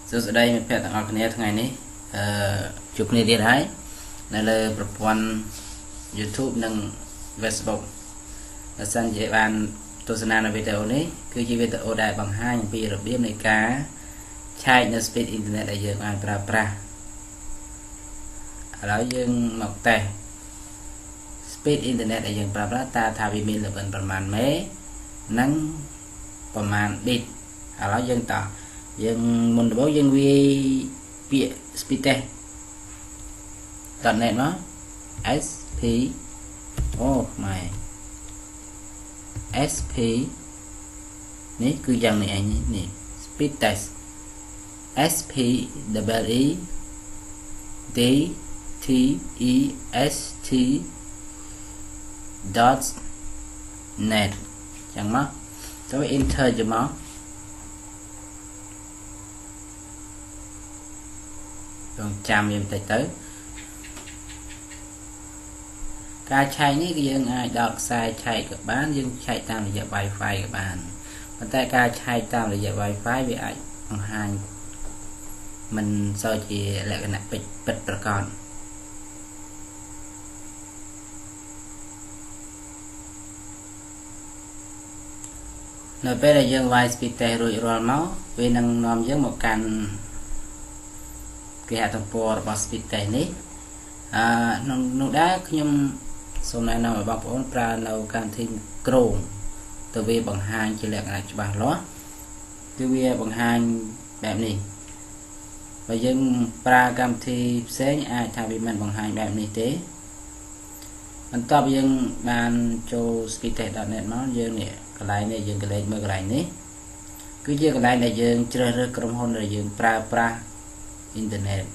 Số ở đây mình phải tặng học cái ngày này chụp này đi đấy này là một phần YouTube nâng Facebook là sẵn dễ bàn tôi sẽ làm video này cứ chỉ video đại bằng hai những video biết này cá chạyនៅ speed internet ដែលយើងបានប្រើប្រាស់ឥឡូវយើងមកតេស្ត speed internet ដែលយើងប្រើប្រាស់តើថាវាមានល្បិនប្រមាណមេនិងប្រមាណ bit ឥឡូវយើងតយើងមុនដំបូងយើងវាយពាក្យ speed test .net មក sp អូម៉ែ sp នេះគឺយ៉ាងនេះឯងនេះ speed test sp double e d t e s t .net ចឹងមកទៅ enter ទៅមកต้องចាំវាបន្តិចទៅការឆែកនេះគឺយើងអាចដកខ្សែឆែកក៏បានយើងឆែកតាមរយៈ Wi-Fi ក៏បានប៉ុន្តែការឆែកតាមរយៈ Wi-Fi វាអាចបង្ហាញមិនសូវជាលក្ខណៈពិតប្រាកដនៅពេលដែលយើងវាយ speed test រួចរាល់មកវានឹងនាំយើងមកកាន់គេហទំព័ររបស់ speed test នេះនោះដែរខ្ញុំសូមណែនាំឲ្យបងប្អូនប្រើនៅកម្មវិធី Chrome ទៅវាបង្ហាញជាលក្ខណៈច្បាស់លាស់គឺវាបង្ហាញបែបនេះបើយើងប្រើកម្មវិធីផ្សេងអាចថាវាមិនបង្ហាញបែបនេះទេបន្ទាប់យើងបានចូល speedtest.net មកយើងនេះកន្លែងនេះយើងកលេចមើលកន្លែងនេះគឺជាកន្លែងដែលយើងជ្រើសរើសក្រុមហ៊ុនដែលយើងប្រើប្រាស់អ៊ីនធឺណិតឥ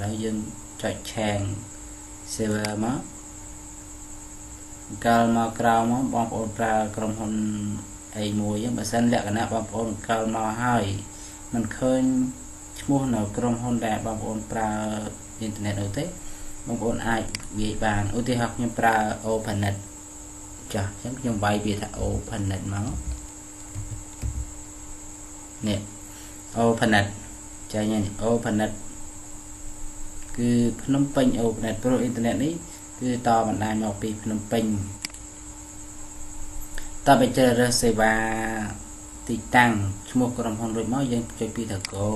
ឡូវយើងចុចឆាង server មកកាលមកក្រៅមកបងប្អូនប្រើក្រុមហ៊ុនអីមួយហ្នឹងបើសិនលក្ខណៈបងប្អូនកាលមកហើយមិនឃើញឈ្មោះនៅក្រុមហ៊ុនដែលបងប្អូនប្រើអ៊ីនធឺណិតនោះទេបងប្អូនអាចវាយបានឧទាហរណ៍ខ្ញុំប្រើ Openet ចាស់អញ្ចឹងខ្ញុំវាយវាថា Openet មកនេះ Openet ចាញ់នេះ Openet គឺភ្នំពេញ Openet ព្រោះអ៊ីនធឺណិតនេះគឺតបណ្ដាញមកពីភ្នំពេញតទៅជ្រើសរើសសេវាទីតាំងឈ្មោះក្រុមហ៊ុនរួចមកយើងចុចពីថា Go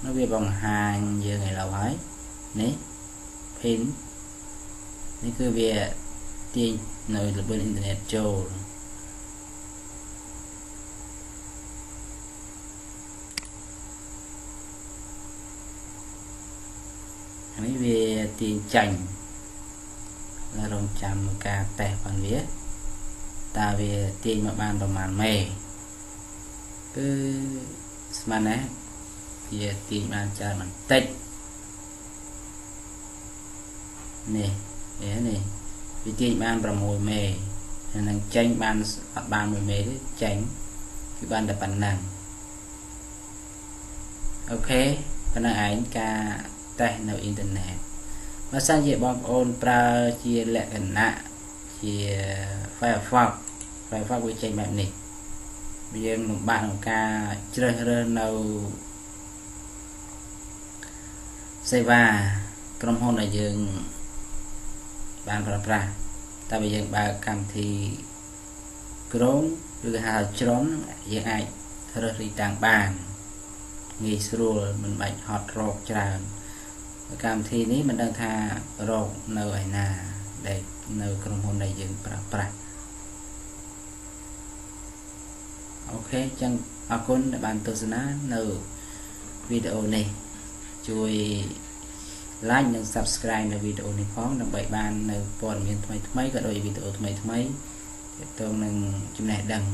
នៅវាបង្ហាញយើងឥឡូវហើយនេះ pin នេះគឺវាទាញនៅល្បឿនអ៊ីនធឺណិតចូលនេះវាទាញចាញ់แล้วរងចាំការតេស្តផងវាតើវាទាញមកបានប្រមាណមេគឺស្មានណាវាទាញបានច្រើនបន្តិចនេះនេះវាទាញបាន6មេហើយនឹងចេញបានអត់បាន1មេទេចេញគឺបានតែប៉ុណ្ណឹងអូខេប៉ុណ្ណឹងឯងការតេស្តនៅអ៊ីនធឺណិតបើសិនជាបងប្អូនប្រើជាលក្ខណៈជា Firefox វាចេញបែបនេះយើងលំបាកក្នុងការជ្រើសរើសនៅសេវាក្រុមហ៊ុនដែលយើងបានប្រើប្រាស់តែបើយើងបើកកម្មវិធី Chrome ឬហៅជ្រុំយើងអាចរើសរីតាំងបានងាយស្រួលមិនបាច់ហត់រកច្រើនកម្មវិធីនេះមិនដឹងថារកនៅឯណាដែលនៅក្រុមហ៊ុនដែលយើងប្រើប្រាស់អូខេអញ្ចឹងអរគុណដែលបានទស្សនានៅវីដេអូនេះជួយ like និង subscribe នៅវីដេអូនេះផងដើម្បីបាននៅព័ត៌មានថ្មីៗក៏ដូចវីដេអូថ្មីៗទាក់ទងនឹងចំណេះដឹង